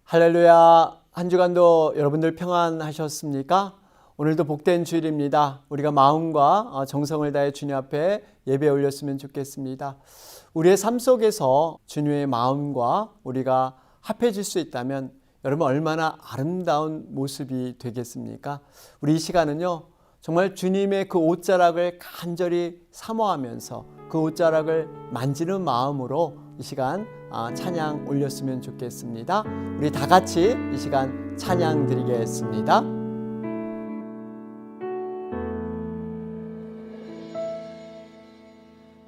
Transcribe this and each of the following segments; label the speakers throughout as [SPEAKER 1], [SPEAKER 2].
[SPEAKER 1] 할렐루야, 한 주간도 여러분들 평안하셨습니까? 오늘도 복된 주일입니다. 우리가 마음과 정성을 다해 주님 앞에 예배 올렸으면 좋겠습니다. 우리의 삶 속에서 주님의 마음과 우리가 합해질 수 있다면 여러분 얼마나 아름다운 모습이 되겠습니까? 우리 이 시간은요, 정말 주님의 그 옷자락을 간절히 사모하면서 그 옷자락을 만지는 마음으로 이 시간 찬양 올렸으면 좋겠습니다. 우리 다 같이 이 시간 찬양 드리겠습니다.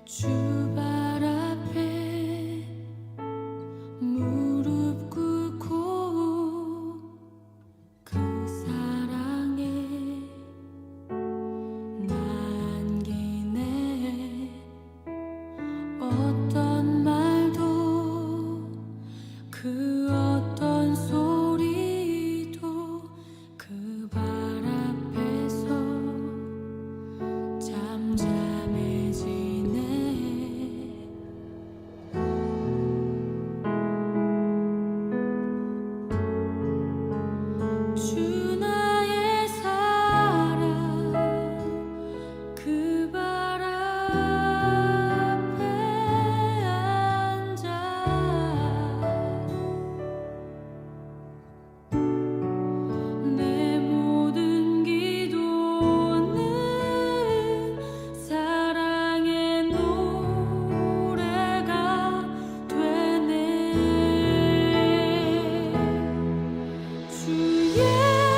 [SPEAKER 2] 주 발 앞에 무릎 꿇고 그 사랑에 남기네. 어떤 말도 그 어떤 소리도 그 발 앞에서 잠잠해지네. 주 나의 사랑 그 발 앞에 앉아 내 모든 기도는 사랑의 노래가 되네. 주의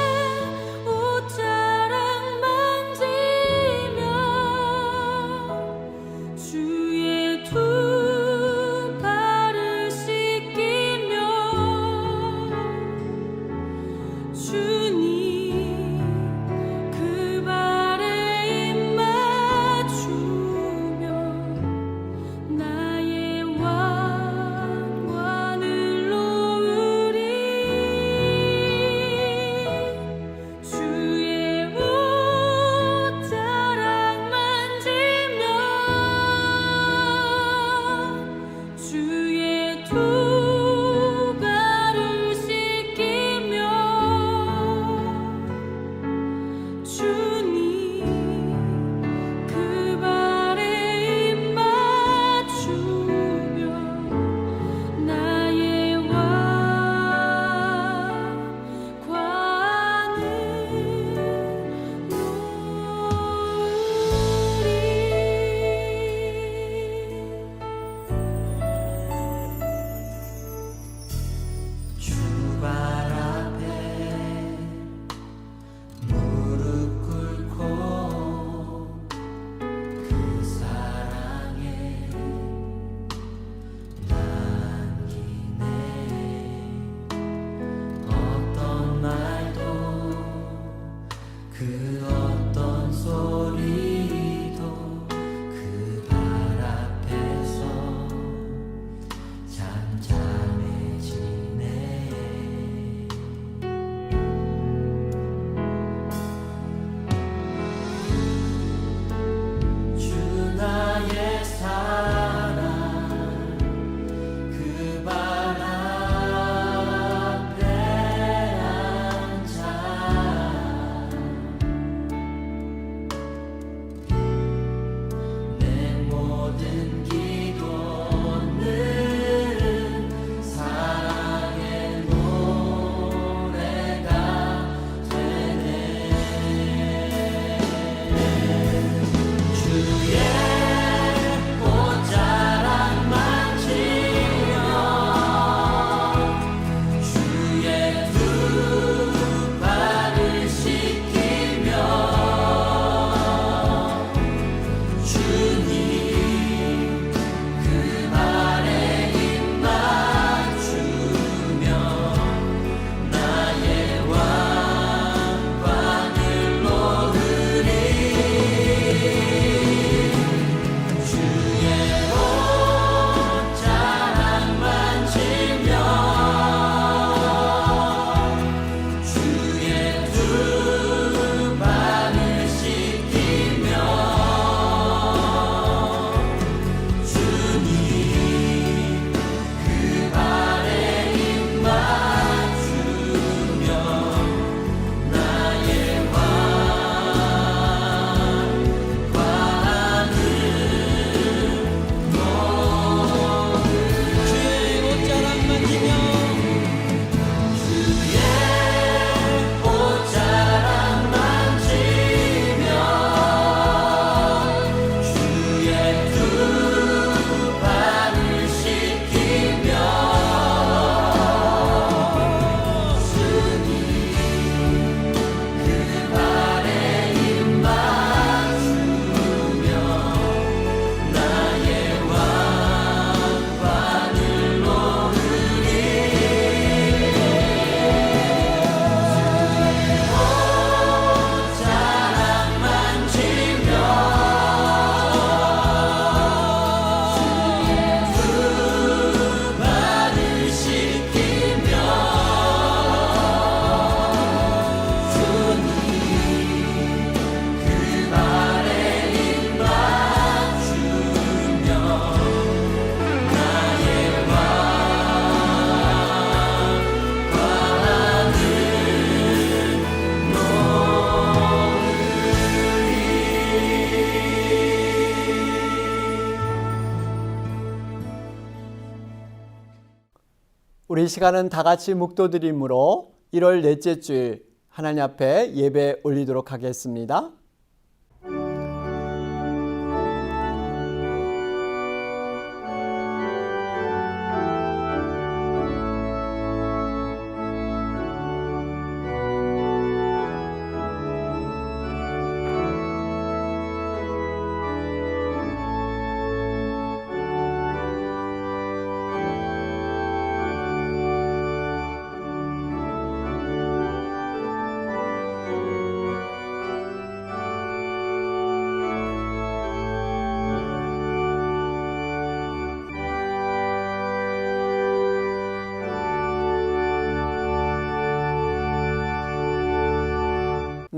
[SPEAKER 1] 우리 이 시간은 다 같이 묵도드림으로 1월 넷째 주일 하나님 앞에 예배 올리도록 하겠습니다.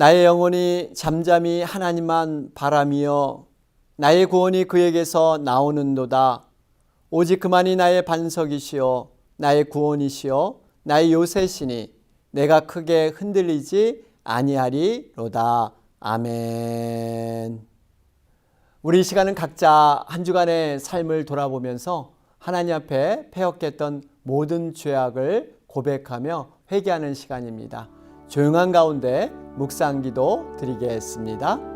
[SPEAKER 1] 나의 영혼이 잠잠히 하나님만 바라며 나의 구원이 그에게서 나오는도다. 오직 그만이 나의 반석이시요 나의 구원이시요 나의 요새시니 내가 크게 흔들리지 아니하리로다. 아멘. 우리 이 시간은 각자 한 주간의 삶을 돌아보면서 하나님 앞에 패역했던 모든 죄악을 고백하며 회개하는 시간입니다. 조용한 가운데 묵상기도 드리겠습니다.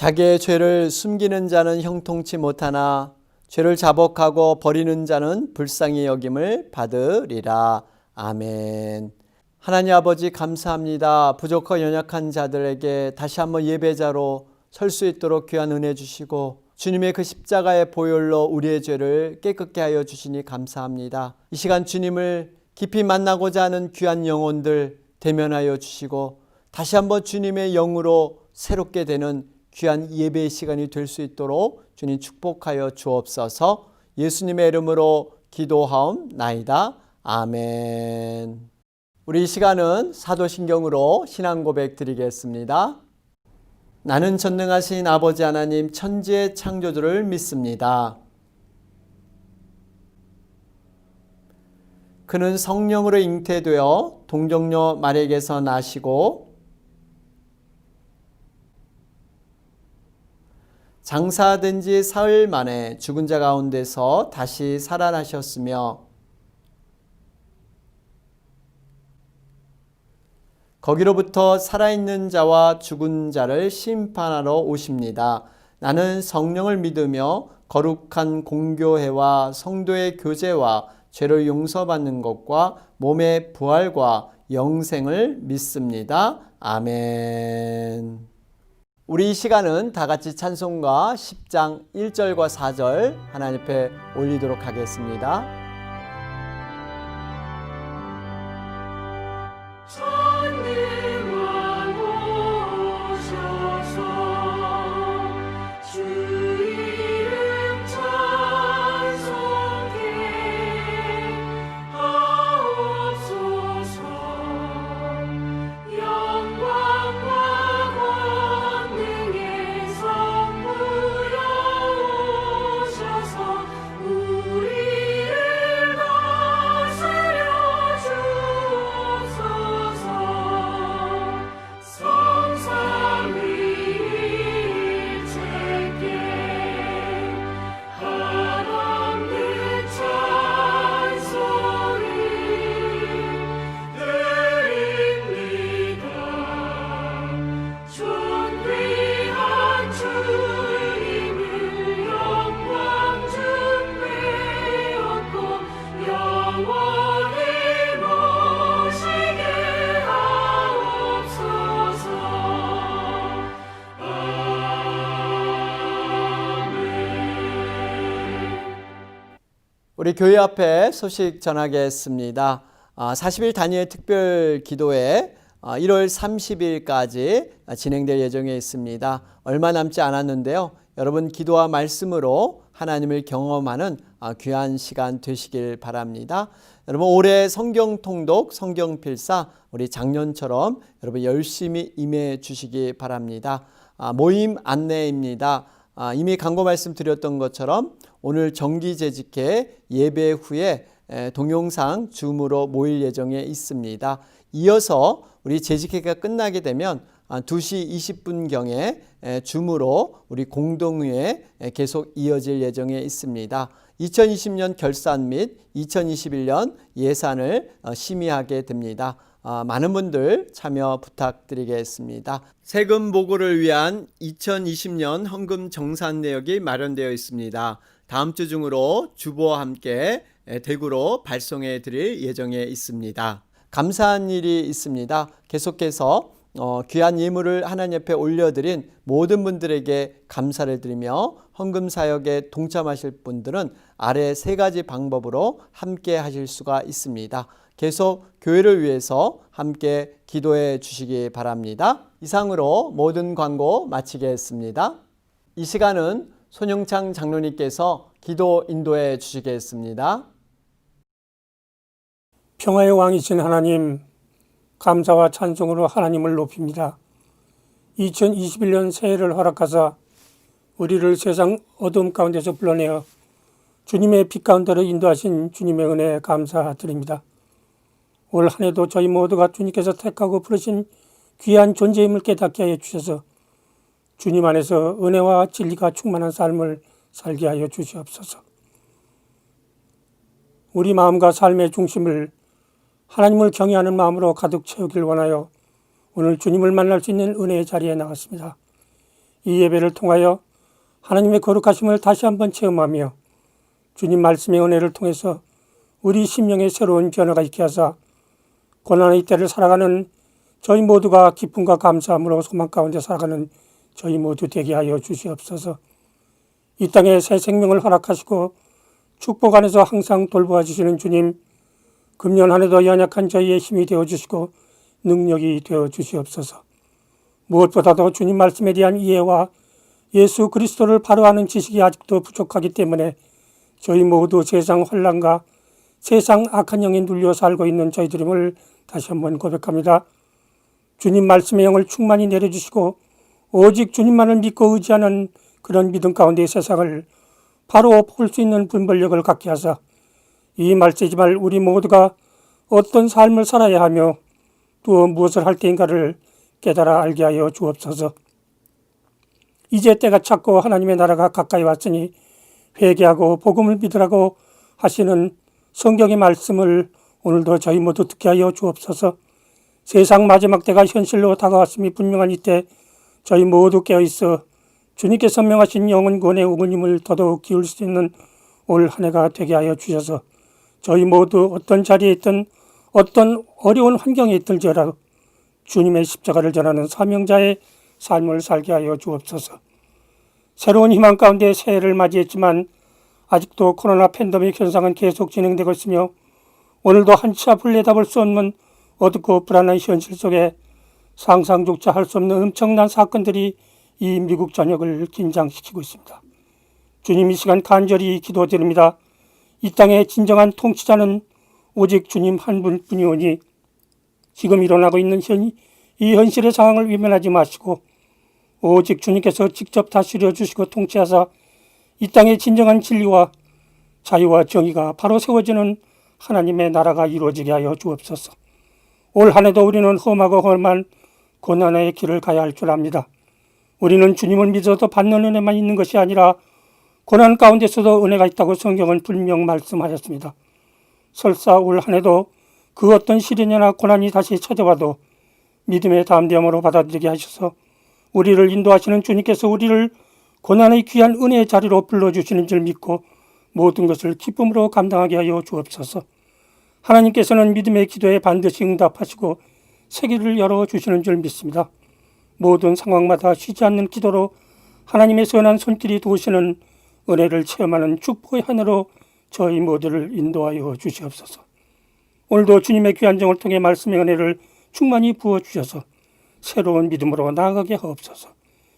[SPEAKER 1] 자기의 죄를 숨기는 자는 형통치 못하나 죄를 자복하고 버리는 자는 불쌍히 여김을 받으리라. 아멘. 하나님 아버지 감사합니다. 부족하고 연약한 자들에게 다시 한번 예배자로 설 수 있도록 귀한 은혜 주시고 주님의 그 십자가의 보혈로 우리의 죄를 깨끗게 하여 주시니 감사합니다. 이 시간 주님을 깊이 만나고자 하는 귀한 영혼들 대면하여 주시고 다시 한번 주님의 영으로 새롭게 되는 귀한 예배의 시간이 될 수 있도록 주님 축복하여 주옵소서. 예수님의 이름으로 기도하옵나이다. 아멘. 우리 이 시간은 사도신경으로 신앙 고백 드리겠습니다. 나는 전능하신 아버지 하나님 천지의 창조주를 믿습니다. 그는 성령으로 잉태되어 동정녀 마리아에게서 나시고 장사된 지 사흘 만에 죽은 자 가운데서 다시 살아나셨으며 거기로부터 살아있는 자와 죽은 자를 심판하러 오십니다. 나는 성령을 믿으며 거룩한 공교회와 성도의 교제와 죄를 용서받는 것과 몸의 부활과 영생을 믿습니다. 아멘. 우리 이 시간은 다 같이 찬송가 10장 1절과 4절 하나님 앞에 올리도록 하겠습니다.
[SPEAKER 2] 우리를
[SPEAKER 1] 우리 교회 앞에 소식 전하겠습니다. 40일 단위의 특별 기도회 1월 30일까지 진행될 예정에 있습니다. 얼마 남지 않았는데요. 여러분 기도와 말씀으로 하나님을 경험하는 귀한 시간 되시길 바랍니다. 여러분 올해 성경 통독, 성경 필사 우리 작년처럼 여러분 열심히 임해 주시기 바랍니다. 모임 안내입니다. 이미 광고 말씀 드렸던 것처럼 오늘 정기재직회 예배 후에 동영상 줌으로 모일 예정에 있습니다. 이어서 우리 재직회가 끝나게 되면 2시 20분경에 줌으로 우리 공동회에 계속 이어질 예정에 있습니다. 2020년 결산 및 2021년 예산을 심의하게 됩니다. 많은 분들 참여 부탁드리겠습니다. 세금 보고를 위한 2020년 헌금 정산 내역이 마련되어 있습니다. 다음 주 중으로 주보와 함께 대구로 발송해 드릴 예정에 있습니다. 감사한 일이 있습니다. 계속해서 귀한 예물을 하나님 옆에 올려드린 모든 분들에게 감사를 드리며 헌금 사역에 동참하실 분들은 아래 3가지 방법으로 함께 하실 수가 있습니다. 계속 교회를 위해서 함께 기도해 주시기 바랍니다. 이상으로 모든 광고 마치겠습니다. 이 시간은 손영창 장로님께서 기도 인도해 주시겠습니다.
[SPEAKER 3] 평화의 왕이신 하나님, 감사와 찬송으로 하나님을 높입니다. 2021년 새해를 허락하사 우리를 세상 어둠 가운데서 불러내어 주님의 빛 가운데로 인도하신 주님의 은혜에 감사드립니다. 올 한 해도 저희 모두가 주님께서 택하고 부르신 귀한 존재임을 깨닫게 하여 주셔서 주님 안에서 은혜와 진리가 충만한 삶을 살게 하여 주시옵소서. 우리 마음과 삶의 중심을 하나님을 경외하는 마음으로 가득 채우길 원하여 오늘 주님을 만날 수 있는 은혜의 자리에 나왔습니다. 이 예배를 통하여 하나님의 거룩하심을 다시 한번 체험하며 주님 말씀의 은혜를 통해서 우리 심령에 새로운 변화가 있게 하사 고난의 때를 살아가는 저희 모두가 기쁨과 감사함으로 소망 가운데 살아가는 저희 모두 되게 하여 주시옵소서. 이 땅에 새 생명을 허락하시고 축복 안에서 항상 돌보아 주시는 주님, 금년 한 해도 연약한 저희의 힘이 되어주시고 능력이 되어주시옵소서. 무엇보다도 주님 말씀에 대한 이해와 예수 그리스도를 바로 아는 지식이 아직도 부족하기 때문에 저희 모두 세상 혼란과 세상 악한 영에 눌려 살고 있는 저희들임을 다시 한번 고백합니다. 주님 말씀의 영을 충만히 내려주시고 오직 주님만을 믿고 의지하는 그런 믿음 가운데 세상을 바로 볼 수 있는 분별력을 갖게 하사 이 말세지만 우리 모두가 어떤 삶을 살아야 하며 또 무엇을 할 때인가를 깨달아 알게 하여 주옵소서. 이제 때가 찼고 하나님의 나라가 가까이 왔으니 회개하고 복음을 믿으라고 하시는 성경의 말씀을 오늘도 저희 모두 듣게 하여 주옵소서. 세상 마지막 때가 현실로 다가왔음이 분명한 이때 저희 모두 깨어있어 주님께서 명하신 영원 구원의 오금님을 더더욱 기울 수 있는 올 한 해가 되게 하여 주셔서 저희 모두 어떤 자리에 있든 어떤 어려운 환경에 있을지라도 주님의 십자가를 전하는 사명자의 삶을 살게 하여 주옵소서. 새로운 희망 가운데 새해를 맞이했지만 아직도 코로나 팬데믹 현상은 계속 진행되고 있으며 오늘도 한치 앞을 내다볼 수 없는 어둡고 불안한 현실 속에 상상조차 할 수 없는 엄청난 사건들이 이 미국 전역을 긴장시키고 있습니다. 주님, 이 시간 간절히 기도드립니다. 이 땅의 진정한 통치자는 오직 주님 한 분뿐이오니 지금 일어나고 있는 이 현실의 상황을 외면하지 마시고 오직 주님께서 직접 다스려 주시고 통치하사 이 땅의 진정한 진리와 자유와 정의가 바로 세워지는 하나님의 나라가 이루어지게 하여 주옵소서. 올 한 해도 우리는 험하고 험한 고난의 길을 가야 할 줄 압니다. 우리는 주님을 믿어도 받는 은혜만 있는 것이 아니라 고난 가운데서도 은혜가 있다고 성경은 분명 말씀하셨습니다. 설사 올 한 해도 그 어떤 시련이나 고난이 다시 찾아와도 믿음의 담대함으로 받아들이게 하셔서 우리를 인도하시는 주님께서 우리를 고난의 귀한 은혜의 자리로 불러주시는 줄 믿고 모든 것을 기쁨으로 감당하게 하여 주옵소서. 하나님께서는 믿음의 기도에 반드시 응답하시고 세계를 열어주시는 줄 믿습니다. 모든 상황마다 쉬지 않는 기도로 하나님의 선한 손길이 도우시는 은혜를 체험하는 축복의 한 해로 저희 모두를 인도하여 주시옵소서. 오늘도 주님의 귀한 정을 통해 말씀의 은혜를 충만히 부어주셔서 새로운 믿음으로 나아가게 하옵소서.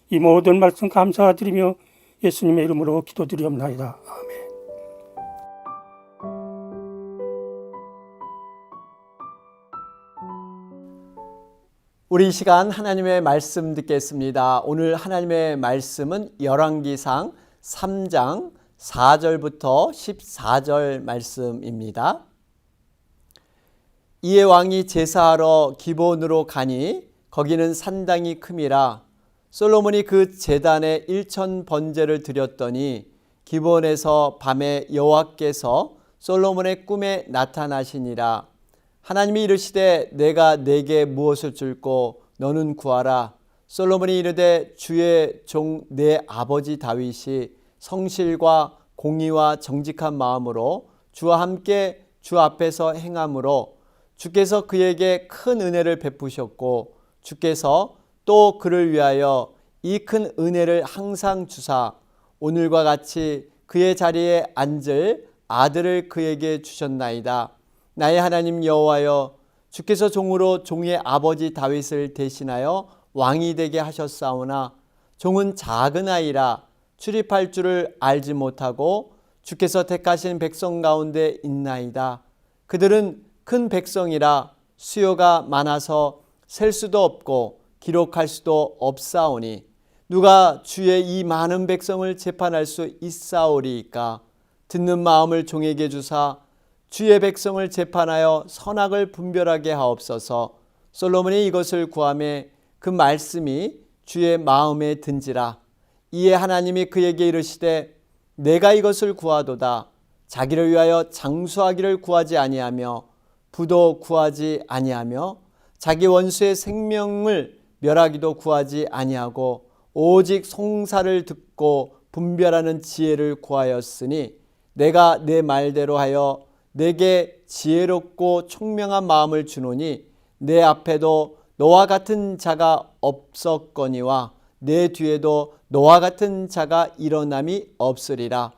[SPEAKER 3] 이 모든 말씀 감사드리며 예수님의 이름으로 기도드리옵나이다. 아멘.
[SPEAKER 1] 우리 이 시간 하나님의 말씀 듣겠습니다. 오늘 하나님의 말씀은 열왕기상 3장 4절부터 14절 말씀입니다. 이에 왕이 제사하러 기브온으로 가니 거기는 산당이 큼이라. 솔로몬이 그 제단에 1천 번제를 드렸더니 기브온에서 밤에 여호와께서 솔로몬의 꿈에 나타나시니라. 하나님이 이르시되 내가 네게 무엇을 줄꼬 너는 구하라. 솔로몬이 이르되 주의 종 내 아버지 다윗이 성실과 공의와 정직한 마음으로 주와 함께 주 앞에서 행함으로 주께서 그에게 큰 은혜를 베푸셨고 주께서 또 그를 위하여 이 큰 은혜를 항상 주사 오늘과 같이 그의 자리에 앉을 아들을 그에게 주셨나이다. 나의 하나님 여호와여, 주께서 종으로 종의 아버지 다윗을 대신하여 왕이 되게 하셨사오나 종은 작은 아이라 출입할 줄을 알지 못하고 주께서 택하신 백성 가운데 있나이다. 그들은 큰 백성이라 수요가 많아서 셀 수도 없고 기록할 수도 없사오니 누가 주의 이 많은 백성을 재판할 수 있사오리이까. 듣는 마음을 종에게 주사 주의 백성을 재판하여 선악을 분별하게 하옵소서. 솔로몬이 이것을 구하매 그 말씀이 주의 마음에 든지라. 이에 하나님이 그에게 이르시되 내가 이것을 구하도다. 자기를 위하여 장수하기를 구하지 아니하며 부도 구하지 아니하며 자기 원수의 생명을 멸하기도 구하지 아니하고 오직 송사를 듣고 분별하는 지혜를 구하였으니 내가 내 말대로 하여 내게 지혜롭고 총명한 마음을 주노니 내 앞에도 너와 같은 자가 없었거니와 내 뒤에도 너와 같은 자가 일어남이 없으리라.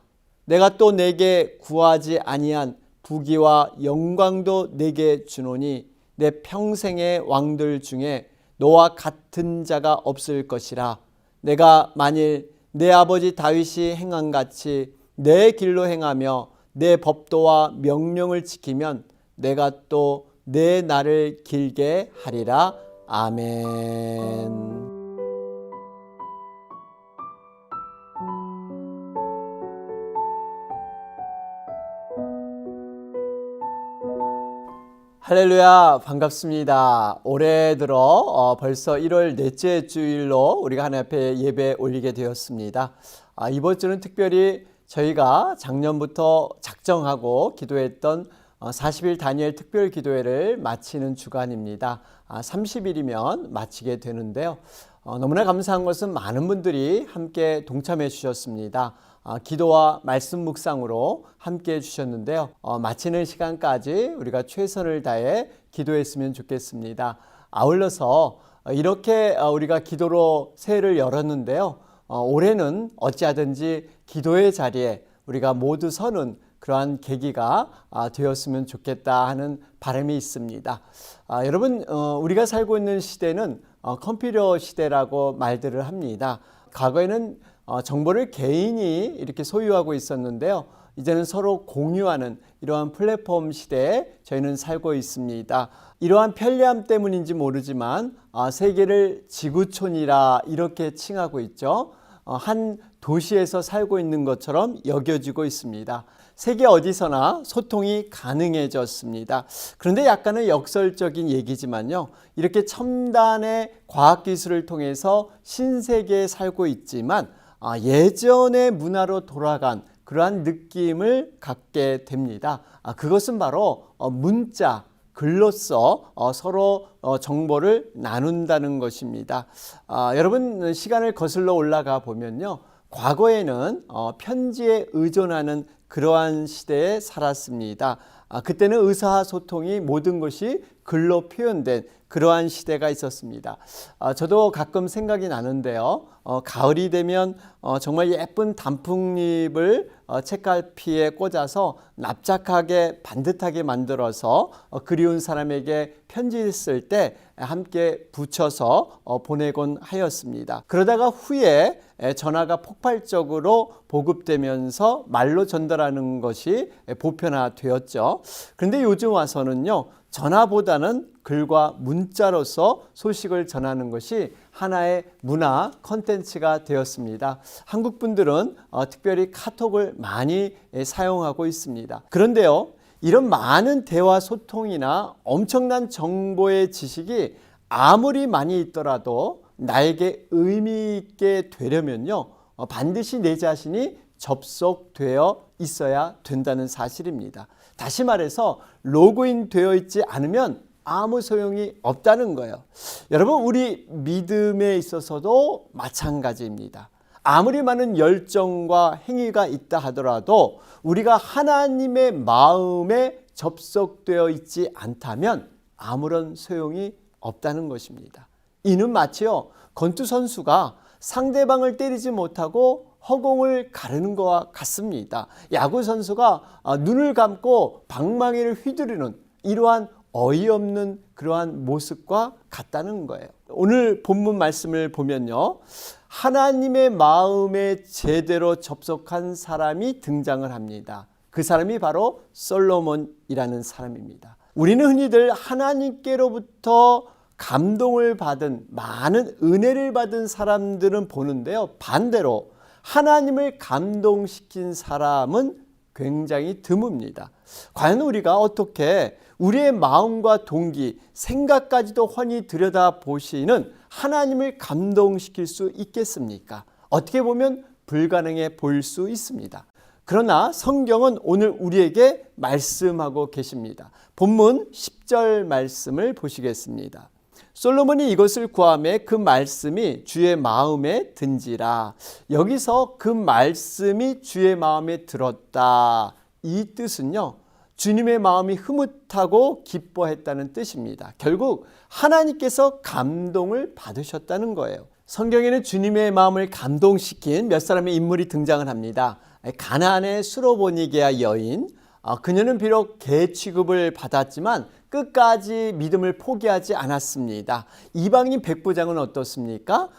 [SPEAKER 1] 내가 또 내게 구하지 아니한 부귀와 영광도 내게 주노니 내 평생의 왕들 중에 너와 같은 자가 없을 것이라. 내가 만일 내 아버지 다윗이 행한같이 내 길로 행하며 내 법도와 명령을 지키면 내가 또 내 날을 길게 하리라. 아멘. 할렐루야, 반갑습니다. 올해 들어 벌써 1월 넷째 주일로 우리가 하나님 앞에 예배 올리게 되었습니다. 이번 주는 특별히 저희가 작년부터 작정하고 기도했던 40일 다니엘 특별 기도회를 마치는 주간입니다. 30일이면 마치게 되는데요. 너무나 감사한 것은 많은 분들이 함께 동참해 주셨습니다. 기도와 말씀 묵상으로 함께 해 주셨는데요. 마치는 시간까지 우리가 최선을 다해 기도했으면 좋겠습니다. 아울러서 이렇게 우리가 기도로 새해를 열었는데요. 올해는 어찌하든지 기도의 자리에 우리가 모두 서는 그러한 계기가 되었으면 좋겠다 하는 바람이 있습니다. 여러분, 우리가 살고 있는 시대는 컴퓨터 시대라고 말들을 합니다. 과거에는 정보를 개인이 이렇게 소유하고 있었는데요. 이제는 서로 공유하는 이러한 플랫폼 시대에 저희는 살고 있습니다. 이러한 편리함 때문인지 모르지만 세계를 지구촌이라 이렇게 칭하고 있죠. 한 도시에서 살고 있는 것처럼 여겨지고 있습니다. 세계 어디서나 소통이 가능해졌습니다. 그런데 약간은 역설적인 얘기지만요. 이렇게 첨단의 과학기술을 통해서 신세계에 살고 있지만 예전의 문화로 돌아간 그러한 느낌을 갖게 됩니다. 그것은 바로 문자, 글로써 서로 정보를 나눈다는 것입니다. 여러분, 시간을 거슬러 올라가 보면요. 과거에는 편지에 의존하는 그러한 시대에 살았습니다. 그때는 의사소통이 모든 것이 글로 표현된 그러한 시대가 있었습니다. 저도 가끔 생각이 나는데요. 가을이 되면 정말 예쁜 단풍잎을 책갈피에 꽂아서 납작하게 반듯하게 만들어서 그리운 사람에게 편지 쓸 때 함께 붙여서 보내곤 하였습니다. 그러다가 후에 전화가 폭발적으로 보급되면서 말로 전달하는 것이 보편화되었죠. 그런데 요즘 와서는요, 전화보다는 글과 문자로서 소식을 전하는 것이 하나의 문화 콘텐츠가 되었습니다. 한국 분들은 특별히 카톡을 많이 사용하고 있습니다. 그런데요, 이런 많은 대화 소통이나 엄청난 정보의 지식이 아무리 많이 있더라도 나에게 의미 있게 되려면요, 반드시 내 자신이 접속되어 있어야 된다는 사실입니다. 다시 말해서 로그인 되어 있지 않으면 아무 소용이 없다는 거예요. 여러분, 우리 믿음에 있어서도 마찬가지입니다. 아무리 많은 열정과 행위가 있다 하더라도 우리가 하나님의 마음에 접속되어 있지 않다면 아무런 소용이 없다는 것입니다. 이는 마치요, 권투 선수가 상대방을 때리지 못하고 허공을 가르는 것과 같습니다. 야구 선수가 눈을 감고 방망이를 휘두르는 이러한 어이없는 그러한 모습과 같다는 거예요. 오늘 본문 말씀을 보면요, 하나님의 마음에 제대로 접속한 사람이 등장을 합니다. 그 사람이 바로 솔로몬이라는 사람입니다. 우리는 흔히들 하나님께로부터 감동을 받은, 많은 은혜를 받은 사람들은 보는데요, 반대로 하나님을 감동시킨 사람은 굉장히 드뭅니다. 과연 우리가 어떻게 우리의 마음과 동기, 생각까지도 훤히 들여다보시는 하나님을 감동시킬 수 있겠습니까? 어떻게 보면 불가능해 보일 수 있습니다. 그러나 성경은 오늘 우리에게 말씀하고 계십니다. 본문 10절 말씀을 보시겠습니다. 솔로몬이 이것을 구하매 그 말씀이 주의 마음에 든지라. 여기서 그 말씀이 주의 마음에 들었다, 이 뜻은요, 주님의 마음이 흐뭇하고 기뻐했다는 뜻입니다. 결국 하나님께서 감동을 받으셨다는 거예요. 성경에는 주님의 마음을 감동시킨 몇 사람의 인물이 등장을 합니다. 가나안의 수로보니게아 여인, 그녀는 비록 개 취급을 받았지만 끝까지 믿음을 포기하지 않았습니다. 이방인 백부장은 어떻습니까?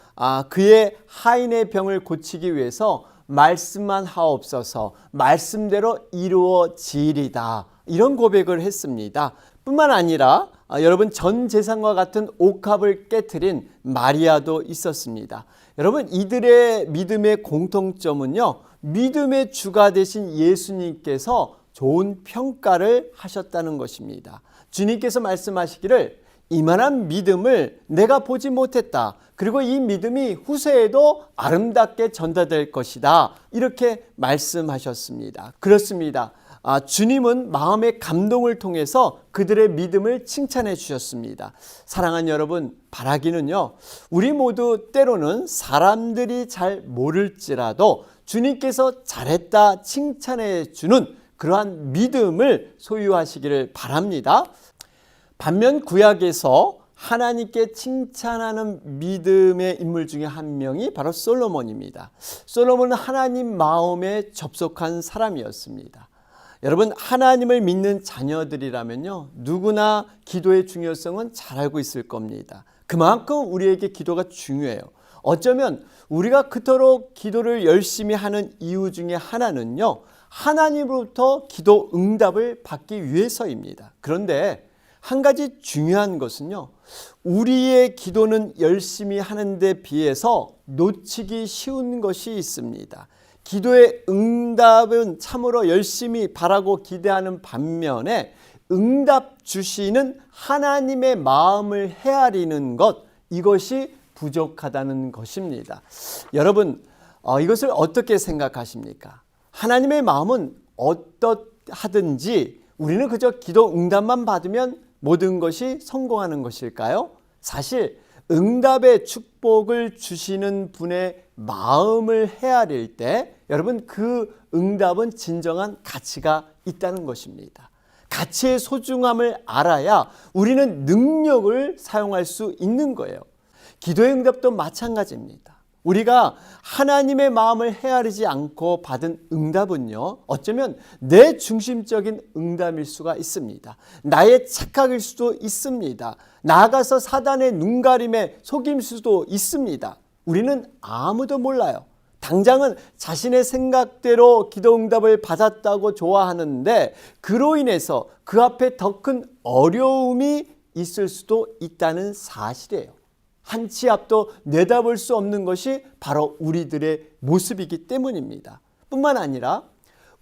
[SPEAKER 1] 그의 하인의 병을 고치기 위해서 말씀만 하옵소서, 말씀대로 이루어지리다, 이런 고백을 했습니다. 뿐만 아니라 여러분, 전 재산과 같은 옥합을 깨트린 마리아도 있었습니다. 여러분, 이들의 믿음의 공통점은요, 믿음의 주가 되신 예수님께서 좋은 평가를 하셨다는 것입니다. 주님께서 말씀하시기를 이만한 믿음을 내가 보지 못했다. 그리고 이 믿음이 후세에도 아름답게 전달될 것이다. 이렇게 말씀하셨습니다. 그렇습니다. 주님은 마음의 감동을 통해서 그들의 믿음을 칭찬해 주셨습니다. 사랑하는 여러분, 바라기는요, 우리 모두 때로는 사람들이 잘 모를지라도 주님께서 잘했다 칭찬해 주는 그러한 믿음을 소유하시기를 바랍니다. 반면 구약에서 하나님께 칭찬하는 믿음의 인물 중에 한 명이 바로 솔로몬입니다. 솔로몬은 하나님 마음에 접속한 사람이었습니다. 여러분, 하나님을 믿는 자녀들이라면요, 누구나 기도의 중요성은 잘 알고 있을 겁니다. 그만큼 우리에게 기도가 중요해요. 어쩌면 우리가 그토록 기도를 열심히 하는 이유 중에 하나는요, 하나님으로부터 기도 응답을 받기 위해서입니다. 그런데 한 가지 중요한 것은요, 우리의 기도는 열심히 하는데 비해서 놓치기 쉬운 것이 있습니다. 기도의 응답은 참으로 열심히 바라고 기대하는 반면에 응답 주시는 하나님의 마음을 헤아리는 것, 이것이 부족하다는 것입니다. 여러분, 이것을 어떻게 생각하십니까? 하나님의 마음은 어떠하든지 우리는 그저 기도 응답만 받으면 모든 것이 성공하는 것일까요? 사실 응답의 축복을 주시는 분의 마음을 헤아릴 때 여러분, 그 응답은 진정한 가치가 있다는 것입니다. 가치의 소중함을 알아야 우리는 능력을 사용할 수 있는 거예요. 기도의 응답도 마찬가지입니다. 우리가 하나님의 마음을 헤아리지 않고 받은 응답은요, 어쩌면 내 중심적인 응답일 수가 있습니다. 나의 착각일 수도 있습니다. 나아가서 사단의 눈가림에 속임 수도 있습니다. 우리는 아무도 몰라요. 당장은 자신의 생각대로 기도 응답을 받았다고 좋아하는데 그로 인해서 그 앞에 더 큰 어려움이 있을 수도 있다는 사실이에요. 한 치 앞도 내다볼 수 없는 것이 바로 우리들의 모습이기 때문입니다. 뿐만 아니라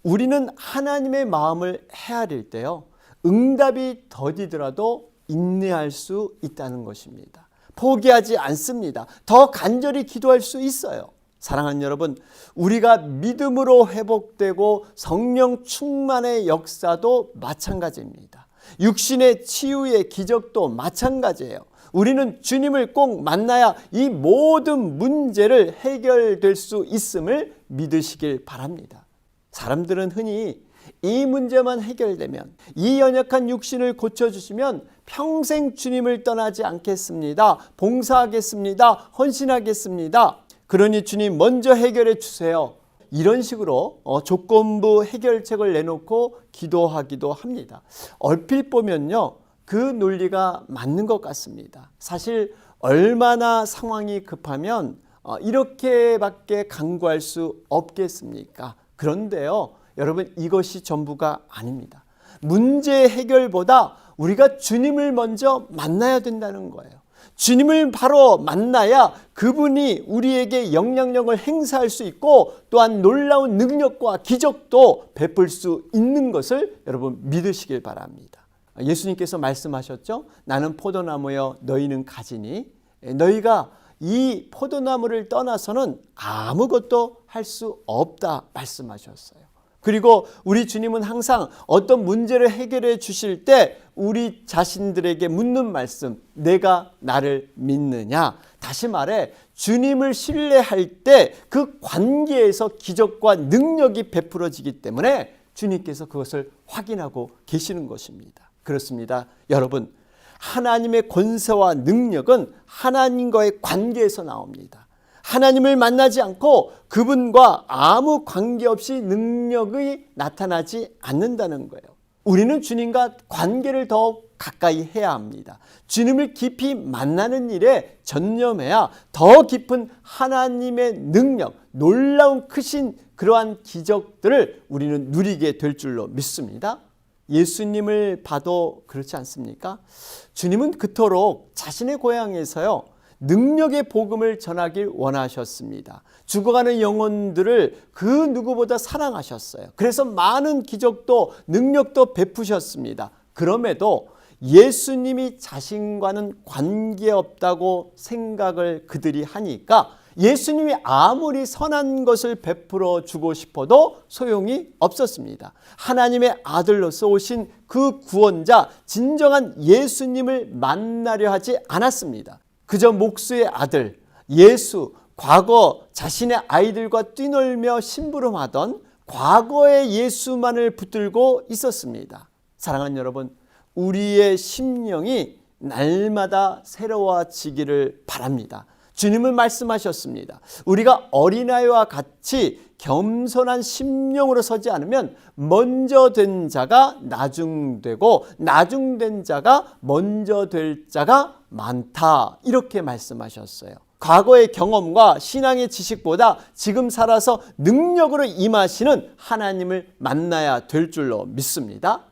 [SPEAKER 1] 우리는 하나님의 마음을 헤아릴 때요, 응답이 더디더라도 인내할 수 있다는 것입니다. 포기하지 않습니다. 더 간절히 기도할 수 있어요. 사랑하는 여러분, 우리가 믿음으로 회복되고 성령 충만의 역사도 마찬가지입니다. 육신의 치유의 기적도 마찬가지예요. 우리는 주님을 꼭 만나야 이 모든 문제를 해결될 수 있음을 믿으시길 바랍니다. 사람들은 흔히 이 문제만 해결되면, 이 연약한 육신을 고쳐주시면 평생 주님을 떠나지 않겠습니다. 봉사하겠습니다. 헌신하겠습니다. 그러니 주님 먼저 해결해 주세요. 이런 식으로 조건부 해결책을 내놓고 기도하기도 합니다. 얼핏 보면요, 그 논리가 맞는 것 같습니다. 사실 얼마나 상황이 급하면 이렇게밖에 간구할 수 없겠습니까? 그런데요, 여러분, 이것이 전부가 아닙니다. 문제 해결보다 우리가 주님을 먼저 만나야 된다는 거예요. 주님을 바로 만나야 그분이 우리에게 영향력을 행사할 수 있고 또한 놀라운 능력과 기적도 베풀 수 있는 것을 여러분 믿으시길 바랍니다. 예수님께서 말씀하셨죠. 나는 포도나무여 너희는 가지니, 너희가 이 포도나무를 떠나서는 아무것도 할 수 없다 말씀하셨어요. 그리고 우리 주님은 항상 어떤 문제를 해결해 주실 때 우리 자신들에게 묻는 말씀, 내가 나를 믿느냐? 다시 말해 주님을 신뢰할 때 그 관계에서 기적과 능력이 베풀어지기 때문에 주님께서 그것을 확인하고 계시는 것입니다. 그렇습니다. 여러분, 하나님의 권세와 능력은 하나님과의 관계에서 나옵니다. 하나님을 만나지 않고 그분과 아무 관계없이 능력이 나타나지 않는다는 거예요. 우리는 주님과 관계를 더 가까이 해야 합니다. 주님을 깊이 만나는 일에 전념해야 더 깊은 하나님의 능력, 놀라운 크신 그러한 기적들을 우리는 누리게 될 줄로 믿습니다. 예수님을 봐도 그렇지 않습니까? 주님은 그토록 자신의 고향에서요, 능력의 복음을 전하길 원하셨습니다. 죽어가는 영혼들을 그 누구보다 사랑하셨어요. 그래서 많은 기적도 능력도 베푸셨습니다. 그럼에도 예수님이 자신과는 관계없다고 생각을 그들이 하니까 예수님이 아무리 선한 것을 베풀어 주고 싶어도 소용이 없었습니다. 하나님의 아들로서 오신 그 구원자, 진정한 예수님을 만나려 하지 않았습니다. 그저 목수의 아들 예수, 과거 자신의 아이들과 뛰놀며 심부름하던 과거의 예수만을 붙들고 있었습니다. 사랑하는 여러분, 우리의 심령이 날마다 새로워지기를 바랍니다. 주님은 말씀하셨습니다. 우리가 어린아이와 같이 겸손한 심령으로 서지 않으면 먼저 된 자가 나중되고 나중된 자가 먼저 될 자가 많다. 이렇게 말씀하셨어요. 과거의 경험과 신앙의 지식보다 지금 살아서 능력으로 임하시는 하나님을 만나야 될 줄로 믿습니다.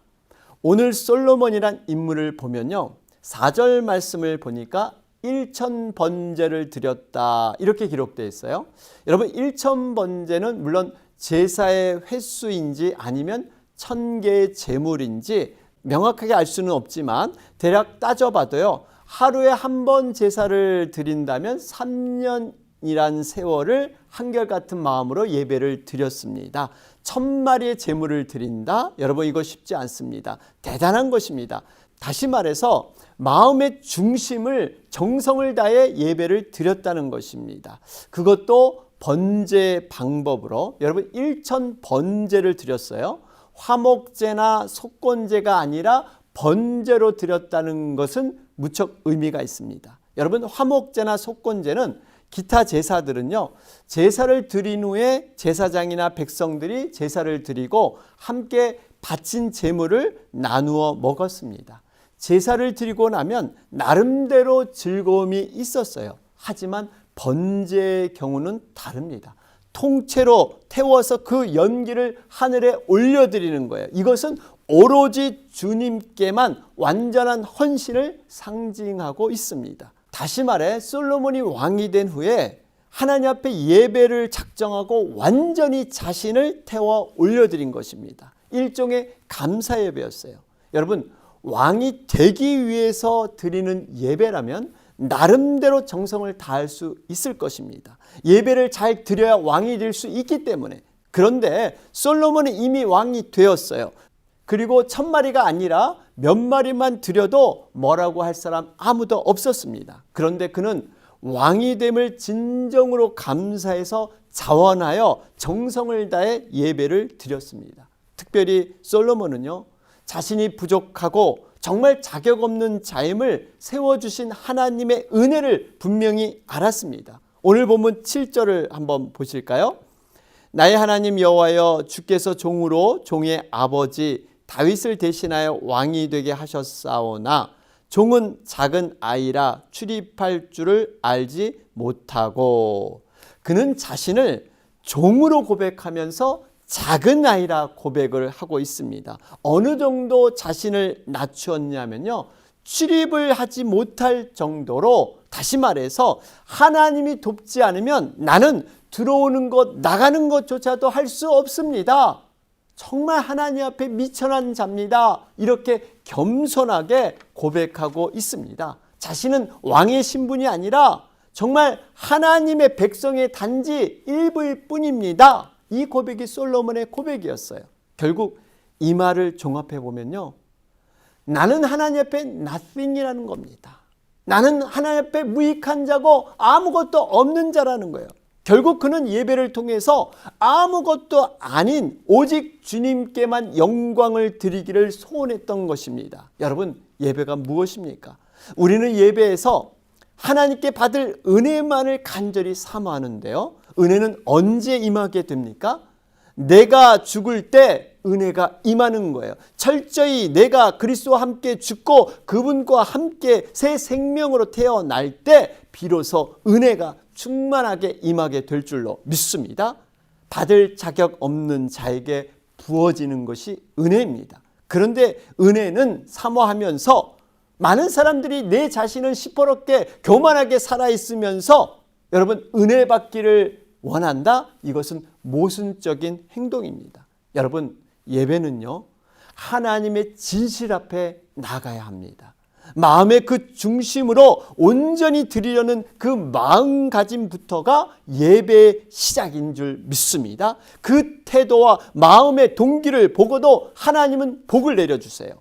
[SPEAKER 1] 오늘 솔로몬이란 인물을 보면요, 4절 말씀을 보니까 1000번제를 드렸다 이렇게 기록되어 있어요. 여러분, 1000번제는 물론 제사의 횟수인지 아니면 1000개의 제물인지 명확하게 알 수는 없지만 대략 따져봐도요, 하루에 한 번 제사를 드린다면 3년이란 세월을 한결같은 마음으로 예배를 드렸습니다. 1000마리의 제물을 드린다? 여러분, 이거 쉽지 않습니다. 대단한 것입니다. 다시 말해서 마음의 중심을 정성을 다해 예배를 드렸다는 것입니다. 그것도 번제 방법으로 여러분 일천 번제를 드렸어요. 화목제나 속건제가 아니라 번제로 드렸다는 것은 무척 의미가 있습니다. 여러분 화목제나 속건제는 기타 제사들은요, 제사를 드린 후에 제사장이나 백성들이 제사를 드리고 함께 바친 제물을 나누어 먹었습니다. 제사를 드리고 나면 나름대로 즐거움이 있었어요. 하지만 번제의 경우는 다릅니다. 통째로 태워서 그 연기를 하늘에 올려드리는 거예요. 이것은 오로지 주님께만 완전한 헌신을 상징하고 있습니다. 다시 말해 솔로몬이 왕이 된 후에 하나님 앞에 예배를 작정하고 완전히 자신을 태워 올려드린 것입니다. 일종의 감사 예배였어요. 여러분, 왕이 되기 위해서 드리는 예배라면 나름대로 정성을 다할 수 있을 것입니다. 예배를 잘 드려야 왕이 될 수 있기 때문에. 그런데 솔로몬은 이미 왕이 되었어요. 그리고 1000마리가 아니라 몇 마리만 드려도 뭐라고 할 사람 아무도 없었습니다. 그런데 그는 왕이 됨을 진정으로 감사해서 자원하여 정성을 다해 예배를 드렸습니다. 특별히 솔로몬은요, 자신이 부족하고 정말 자격 없는 자임을 세워주신 하나님의 은혜를 분명히 알았습니다. 오늘 본문 7절을 한번 보실까요? 나의 하나님 여호와여, 주께서 종으로 종의 아버지 다윗을 대신하여 왕이 되게 하셨사오나 종은 작은 아이라 출입할 줄을 알지 못하고. 그는 자신을 종으로 고백하면서 작은 아이라 고백을 하고 있습니다. 어느 정도 자신을 낮추었냐면요, 출입을 하지 못할 정도로, 다시 말해서 하나님이 돕지 않으면 나는 들어오는 것 나가는 것조차도 할 수 없습니다. 정말 하나님 앞에 미천한 자입니다. 이렇게 겸손하게 고백하고 있습니다. 자신은 왕의 신분이 아니라 정말 하나님의 백성의 단지 일부일 뿐입니다. 이 고백이 솔로몬의 고백이었어요. 결국 이 말을 종합해 보면요, 나는 하나님 앞에 nothing이라는 겁니다. 나는 하나님 앞에 무익한 자고 아무것도 없는 자라는 거예요. 결국 그는 예배를 통해서 아무것도 아닌 오직 주님께만 영광을 드리기를 소원했던 것입니다. 여러분, 예배가 무엇입니까? 우리는 예배에서 하나님께 받을 은혜만을 간절히 사모하는데요, 은혜는 언제 임하게 됩니까? 내가 죽을 때 은혜가 임하는 거예요. 철저히 내가 그리스도와 함께 죽고 그분과 함께 새 생명으로 태어날 때 비로소 은혜가 충만하게 임하게 될 줄로 믿습니다. 받을 자격 없는 자에게 부어지는 것이 은혜입니다. 그런데 은혜는 사모하면서 많은 사람들이 내 자신은 시퍼렇게 교만하게 살아있으면서 여러분, 은혜 받기를 원한다? 이것은 모순적인 행동입니다. 여러분, 예배는요, 하나님의 진실 앞에 나가야 합니다. 마음의 그 중심으로 온전히 드리려는 그 마음가짐부터가 예배의 시작인 줄 믿습니다. 그 태도와 마음의 동기를 보고도 하나님은 복을 내려주세요.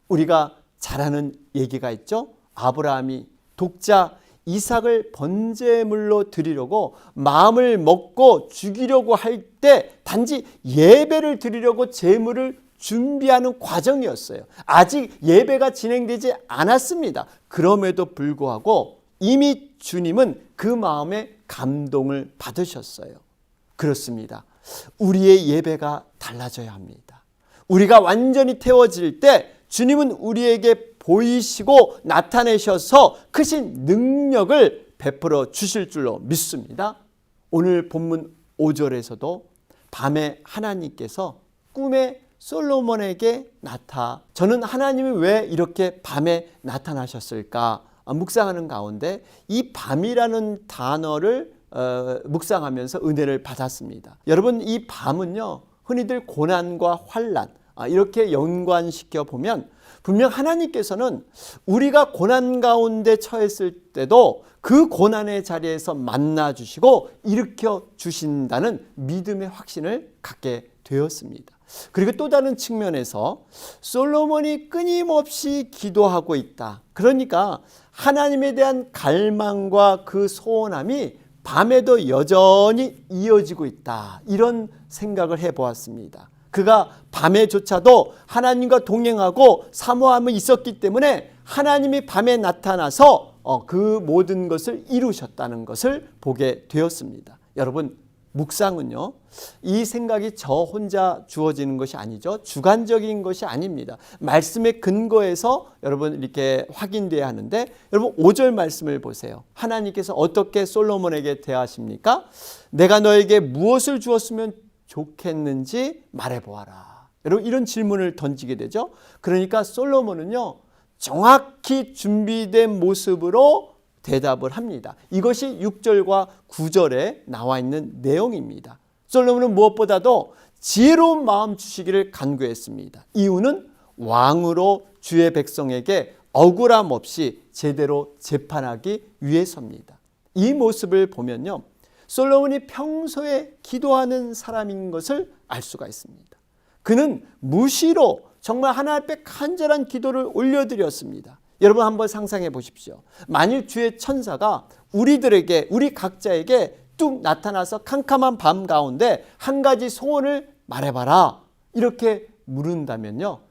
[SPEAKER 1] 우리가 잘 아는 얘기가 있죠. 아브라함이 독자 이삭을 번제물로 드리려고 마음을 먹고 죽이려고 할 때 단지 예배를 드리려고 제물을 준비하는 과정이었어요. 아직 예배가 진행되지 않았습니다. 그럼에도 불구하고 이미 주님은 그 마음에 감동을 받으셨어요. 그렇습니다. 우리의 예배가 달라져야 합니다. 우리가 완전히 태워질 때 주님은 우리에게 보이시고 나타내셔서 크신 능력을 베풀어 주실 줄로 믿습니다. 오늘 본문 5절에서도 밤에 하나님께서 꿈에 솔로몬에게 저는 하나님이 왜 이렇게 밤에 나타나셨을까 묵상하는 가운데 이 밤이라는 단어를 묵상하면서 은혜를 받았습니다. 여러분, 이 밤은요, 흔히들 고난과 환난 이렇게 연관시켜 보면 분명 하나님께서는 우리가 고난 가운데 처했을 때도 그 고난의 자리에서 만나 주시고 일으켜 주신다는 믿음의 확신을 갖게 되었습니다. 그리고 또 다른 측면에서 솔로몬이 끊임없이 기도하고 있다. 그러니까 하나님에 대한 갈망과 그 소원함이 밤에도 여전히 이어지고 있다. 이런 생각을 해보았습니다. 그가 밤에조차도 하나님과 동행하고 사모함이 있었기 때문에 하나님이 밤에 나타나서 그 모든 것을 이루셨다는 것을 보게 되었습니다. 여러분, 묵상은요, 이 생각이 저 혼자 주어지는 것이 아니죠. 주관적인 것이 아닙니다. 말씀의 근거에서 여러분 이렇게 확인돼야 하는데, 여러분 5절 말씀을 보세요. 하나님께서 어떻게 솔로몬에게 대하십니까? 내가 너에게 무엇을 주었으면 좋겠는지 말해보아라. 여러분 이런 질문을 던지게 되죠. 그러니까 솔로몬은요, 정확히 준비된 모습으로 대답을 합니다. 이것이 6절과 9절에 나와 있는 내용입니다. 솔로몬은 무엇보다도 지혜로운 마음 주시기를 간구했습니다. 이유는 왕으로 주의 백성에게 억울함 없이 제대로 재판하기 위해서입니다. 이 모습을 보면요, 솔로몬이 평소에 기도하는 사람인 것을 알 수가 있습니다. 그는 무시로 정말 하나님 앞에 간절한 기도를 올려드렸습니다. 여러분 한번 상상해 보십시오. 만일 주의 천사가 우리들에게, 우리 각자에게 뚝 나타나서 캄캄한 밤 가운데 한 가지 소원을 말해봐라 이렇게 물은다면요,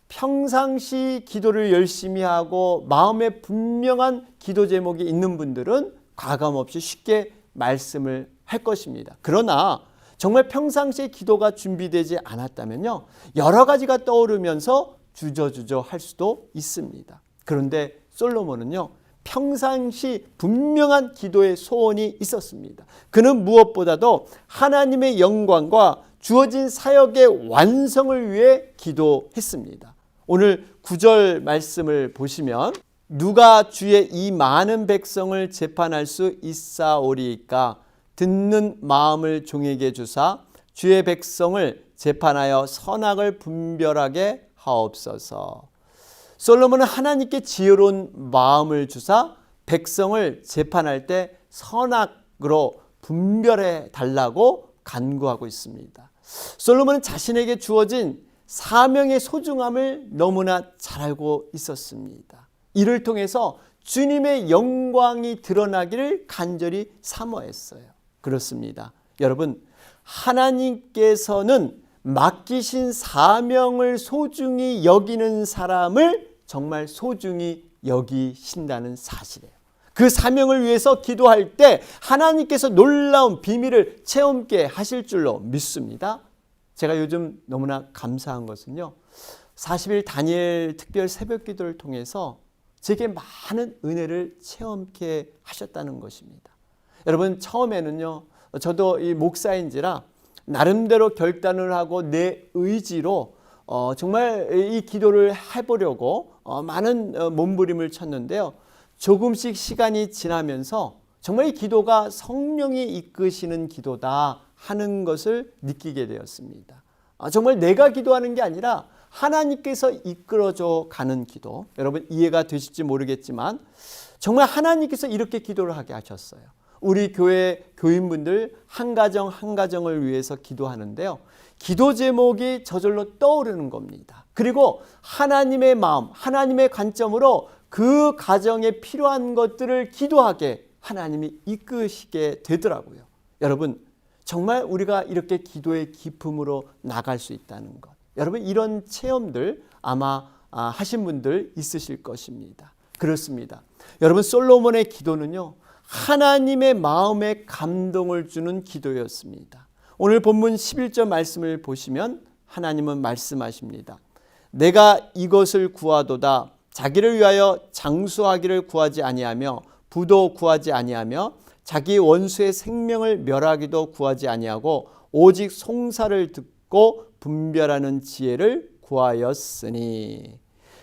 [SPEAKER 1] 평상시 기도를 열심히 하고 마음에 분명한 기도 제목이 있는 분들은 과감없이 쉽게 말씀을 할 것입니다. 그러나 정말 평상시에 기도가 준비되지 않았다면요, 여러 가지가 떠오르면서 주저주저 할 수도 있습니다. 그런데 솔로몬은요, 평상시 분명한 기도의 소원이 있었습니다. 그는 무엇보다도 하나님의 영광과 주어진 사역의 완성을 위해 기도했습니다. 오늘 9절 말씀을 보시면, 누가 주의 이 많은 백성을 재판할 수 있사오리이까? 듣는 마음을 종에게 주사 주의 백성을 재판하여 선악을 분별하게 하옵소서. 솔로몬은 하나님께 지혜로운 마음을 주사 백성을 재판할 때 선악으로 분별해 달라고 간구하고 있습니다. 솔로몬은 자신에게 주어진 사명의 소중함을 너무나 잘 알고 있었습니다. 이를 통해서 주님의 영광이 드러나기를 간절히 사모했어요. 그렇습니다. 여러분, 하나님께서는 맡기신 사명을 소중히 여기는 사람을 정말 소중히 여기신다는 사실이에요. 그 사명을 위해서 기도할 때 하나님께서 놀라운 비밀을 체험케 하실 줄로 믿습니다. 제가 요즘 너무나 감사한 것은요, 40일 다니엘 특별 새벽 기도를 통해서 제게 많은 은혜를 체험케 하셨다는 것입니다. 여러분, 처음에는요, 저도 이 목사인지라 나름대로 결단을 하고 내 의지로 정말 이 기도를 해보려고 많은 몸부림을 쳤는데요, 조금씩 시간이 지나면서 정말 이 기도가 성령이 이끄시는 기도다 하는 것을 느끼게 되었습니다. 정말 내가 기도하는 게 아니라 하나님께서 이끌어줘 가는 기도. 여러분 이해가 되실지 모르겠지만 정말 하나님께서 이렇게 기도를 하게 하셨어요. 우리 교회 교인분들 한 가정 한 가정을 위해서 기도하는데요, 기도 제목이 저절로 떠오르는 겁니다. 그리고 하나님의 마음, 하나님의 관점으로 그 가정에 필요한 것들을 기도하게 하나님이 이끄시게 되더라고요. 여러분, 정말 우리가 이렇게 기도의 기품으로 나갈 수 있다는 것, 여러분 이런 체험들 아마 하신 분들 있으실 것입니다. 그렇습니다. 여러분, 솔로몬의 기도는요, 하나님의 마음에 감동을 주는 기도였습니다. 오늘 본문 11절 말씀을 보시면 하나님은 말씀하십니다. 내가 이것을 구하도다. 자기를 위하여 장수하기를 구하지 아니하며 부도 구하지 아니하며 자기 원수의 생명을 멸하기도 구하지 아니하고 오직 송사를 듣고 분별하는 지혜를 구하였으니,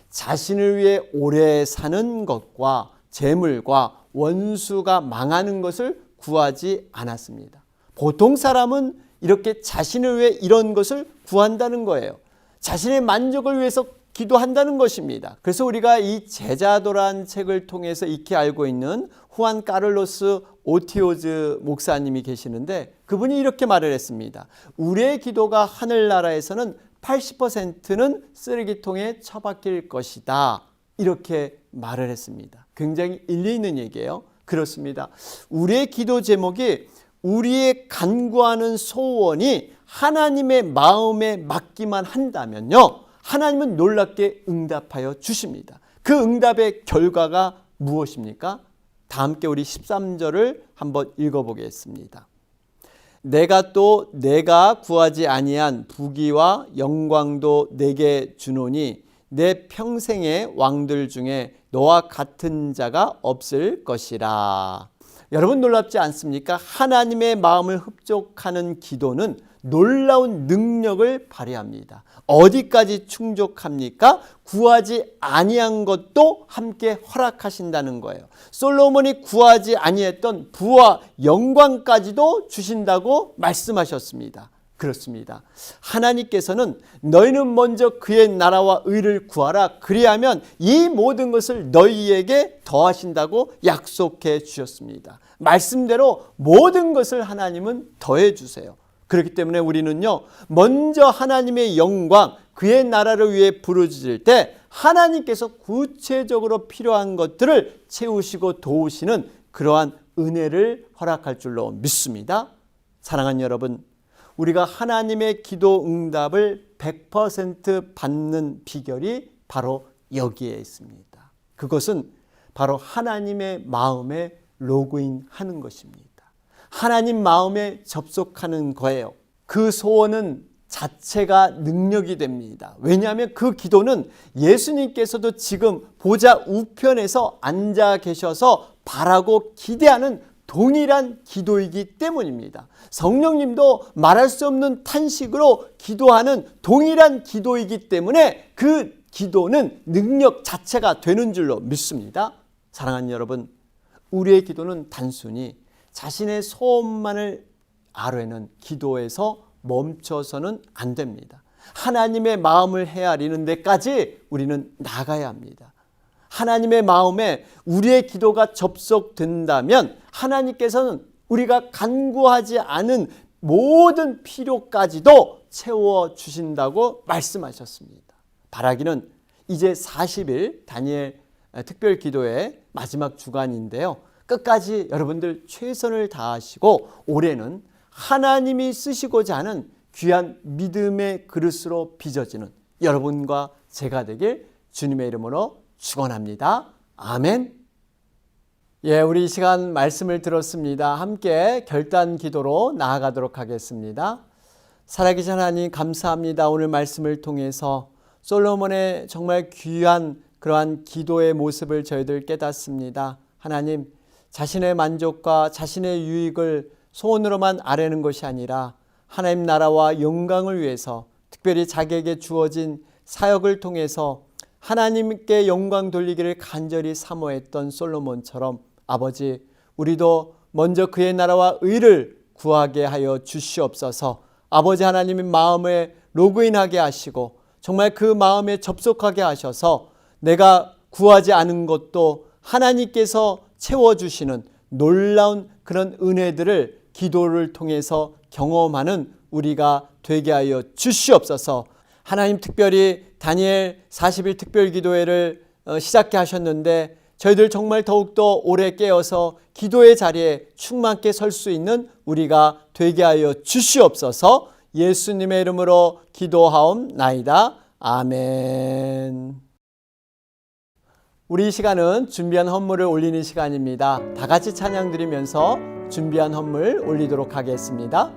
[SPEAKER 1] 자신을 위해 오래 사는 것과 재물과 원수가 망하는 것을 구하지 않았습니다. 보통 사람은 이렇게 자신을 위해 이런 것을 구한다는 거예요. 자신의 만족을 위해서 기도한다는 것입니다. 그래서 우리가 이 제자도란 책을 통해서 익히 알고 있는 후안 카를로스 오티오즈 목사님이 계시는데, 그분이 이렇게 말을 했습니다. 우리의 기도가 하늘나라에서는 80%는 쓰레기통에 처박힐 것이다. 이렇게 말을 했습니다. 굉장히 일리 있는 얘기예요. 그렇습니다. 우리의 기도 제목이 우리의 간구하는 소원이 하나님의 마음에 맞기만 한다면요, 하나님은 놀랍게 응답하여 주십니다. 그 응답의 결과가 무엇입니까? 다 함께 우리 13절을 한번 읽어보겠습니다. 내가 구하지 아니한 부귀와 영광도 내게 주노니 내 평생의 왕들 중에 너와 같은 자가 없을 것이라. 여러분 놀랍지 않습니까? 하나님의 마음을 흡족하는 기도는 놀라운 능력을 발휘합니다. 어디까지 충족합니까? 구하지 아니한 것도 함께 허락하신다는 거예요. 솔로몬이 구하지 아니했던 부와 영광까지도 주신다고 말씀하셨습니다. 그렇습니다. 하나님께서는 너희는 먼저 그의 나라와 의를 구하라. 그리하면 이 모든 것을 너희에게 더하신다고 약속해 주셨습니다. 말씀대로 모든 것을 하나님은 더해 주세요. 그렇기 때문에 우리는요, 먼저 하나님의 영광, 그의 나라를 위해 부르짖을 때 하나님께서 구체적으로 필요한 것들을 채우시고 도우시는 그러한 은혜를 허락할 줄로 믿습니다. 사랑하는 여러분, 우리가 하나님의 기도 응답을 100% 받는 비결이 바로 여기에 있습니다. 그것은 바로 하나님의 마음에 로그인하는 것입니다. 하나님 마음에 접속하는 거예요. 그 소원은 자체가 능력이 됩니다. 왜냐하면 그 기도는 예수님께서도 지금 보좌 우편에서 앉아 계셔서 바라고 기대하는 동일한 기도이기 때문입니다. 성령님도 말할 수 없는 탄식으로 기도하는 동일한 기도이기 때문에 그 기도는 능력 자체가 되는 줄로 믿습니다. 사랑하는 여러분, 우리의 기도는 단순히 자신의 소원만을 아뢰는 기도에서 멈춰서는 안 됩니다. 하나님의 마음을 헤아리는 데까지 우리는 나가야 합니다. 하나님의 마음에 우리의 기도가 접속된다면 하나님께서는 우리가 간구하지 않은 모든 필요까지도 채워주신다고 말씀하셨습니다. 바라기는 이제 40일 다니엘 특별 기도의 마지막 주간인데요. 끝까지 여러분들 최선을 다하시고 올해는 하나님이 쓰시고자 하는 귀한 믿음의 그릇으로 빚어지는 여러분과 제가 되길 주님의 이름으로 축원합니다. 아멘. 예, 우리 이 시간 말씀을 들었습니다. 함께 결단 기도로 나아가도록 하겠습니다. 살아계신 하나님 감사합니다. 오늘 말씀을 통해서 솔로몬의 정말 귀한 그러한 기도의 모습을 저희들 깨닫습니다. 하나님, 자신의 만족과 자신의 유익을 소원으로만 아뢰는 것이 아니라 하나님 나라와 영광을 위해서 특별히 자기에게 주어진 사역을 통해서 하나님께 영광 돌리기를 간절히 사모했던 솔로몬처럼 아버지, 우리도 먼저 그의 나라와 의를 구하게 하여 주시옵소서. 아버지 하나님의 마음에 로그인하게 하시고 정말 그 마음에 접속하게 하셔서 내가 구하지 않은 것도 하나님께서 채워주시는 놀라운 그런 은혜들을 기도를 통해서 경험하는 우리가 되게 하여 주시옵소서. 하나님, 특별히 다니엘 40일 특별기도회를 시작해 하셨는데 저희들 정말 더욱더 오래 깨어서 기도의 자리에 충만케 설 수 있는 우리가 되게 하여 주시옵소서. 예수님의 이름으로 기도하옵나이다. 아멘. 우리 이 시간은 준비한 헌물을 올리는 시간입니다. 다 같이 찬양 드리면서 준비한 헌물 올리도록 하겠습니다.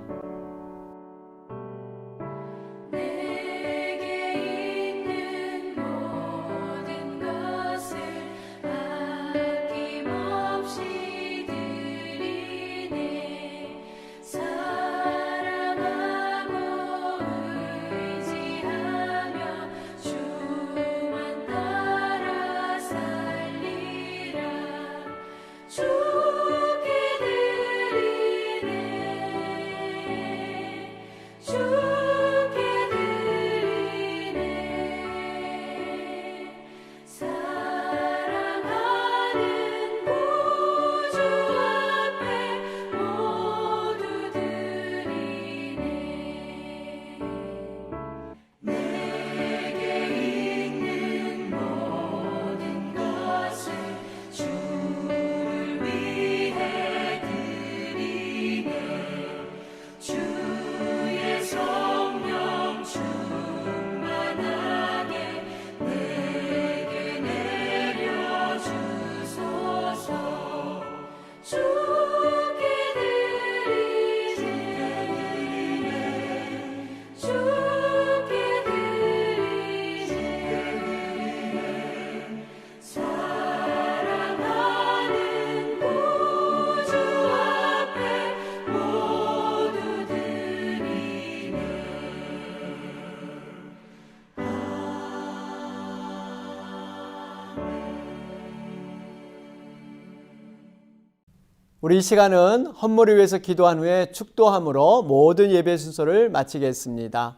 [SPEAKER 2] 주께 드리네
[SPEAKER 1] 우리 이 시간은 헌물을 위해서 기도한 후에 축도함으로 모든 예배 순서를 마치겠습니다.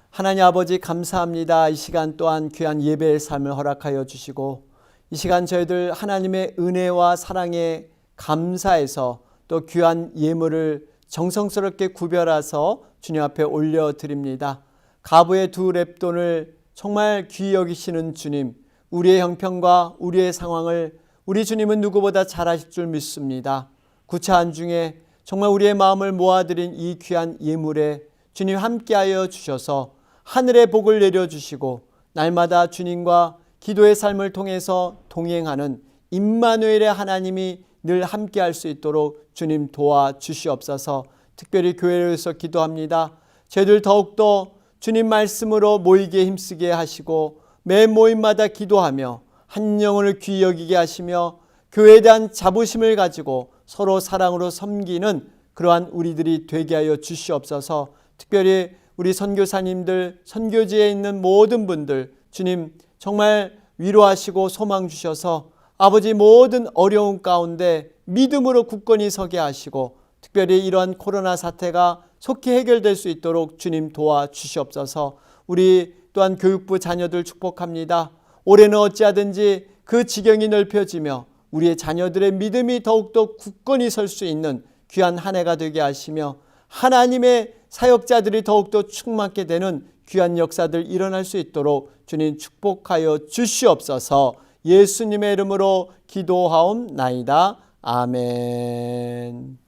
[SPEAKER 1] 하나님 아버지 감사합니다. 이 시간 또한 귀한 예배의 삶을 허락하여 주시고 이 시간 저희들 하나님의 은혜와 사랑에 감사해서 또 귀한 예물을 정성스럽게 구별해서 주님 앞에 올려드립니다. 가부의 2 렙돈을 정말 귀히 여기시는 주님, 우리의 형편과 우리의 상황을 우리 주님은 누구보다 잘 아실 줄 믿습니다. 구차한 중에 정말 우리의 마음을 모아드린 이 귀한 예물에 주님 함께하여 주셔서 하늘의 복을 내려주시고 날마다 주님과 기도의 삶을 통해서 동행하는 임마누엘의 하나님이 늘 함께할 수 있도록 주님 도와주시옵소서. 특별히 교회에서 기도합니다. 저희들 더욱더 주님 말씀으로 모이기에 힘쓰게 하시고 매 모임마다 기도하며 한 영혼을 귀히 여기게 하시며 교회에 대한 자부심을 가지고 서로 사랑으로 섬기는 그러한 우리들이 되게 하여 주시옵소서. 특별히 우리 선교사님들, 선교지에 있는 모든 분들 주님 정말 위로하시고 소망 주셔서 아버지 모든 어려움 가운데 믿음으로 굳건히 서게 하시고 특별히 이러한 코로나 사태가 속히 해결될 수 있도록 주님 도와주시옵소서. 우리 또한 교육부 자녀들 축복합니다. 올해는 어찌하든지 그 지경이 넓혀지며 우리의 자녀들의 믿음이 더욱더 굳건히 설 수 있는 귀한 한 해가 되게 하시며 하나님의 사역자들이 더욱더 충만하게 되는 귀한 역사들 일어날 수 있도록 주님 축복하여 주시옵소서. 예수님의 이름으로 기도하옵나이다. 아멘.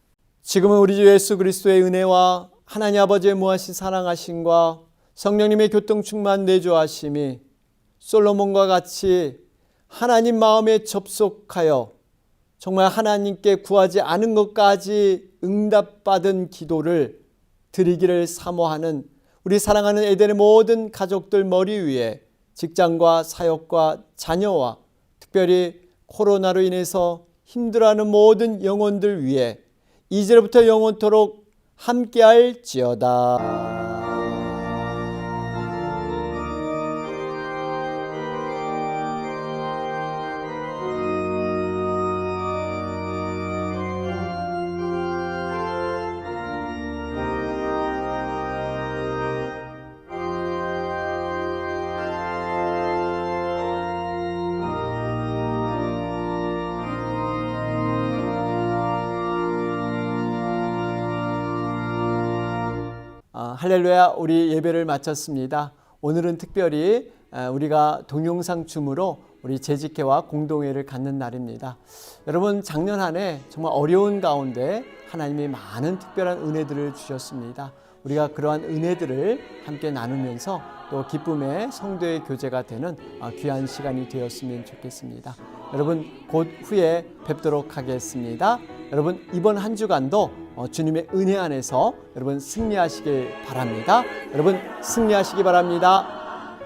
[SPEAKER 1] 지금은 우리 주 예수 그리스도의 은혜와 하나님 아버지의 무한하신 사랑하심과 성령님의 교통충만 내주하심이 솔로몬과 같이 하나님 마음에 접속하여 정말 하나님께 구하지 않은 것까지 응답받은 기도를 드리기를 사모하는 우리 사랑하는 에덴의 모든 가족들 머리 위에 직장과 사역과 자녀와 특별히 코로나로 인해서 힘들어하는 모든 영혼들 위해 이제부터 영원토록 함께할지어다. 할렐루야, 우리 예배를 마쳤습니다. 오늘은 특별히 우리가 동영상 줌으로 우리 재직회와 공동회를 갖는 날입니다. 여러분 작년 한 해 정말 어려운 가운데 하나님이 많은 특별한 은혜들을 주셨습니다. 우리가 그러한 은혜들을 함께 나누면서 또 기쁨의 성도의 교제가 되는 귀한 시간이 되었으면 좋겠습니다. 여러분 곧 후에 뵙도록 하겠습니다. 여러분 이번 한 주간도 주님의 은혜 안에서 여러분 승리하시길 바랍니다. 여러분 승리하시기 바랍니다.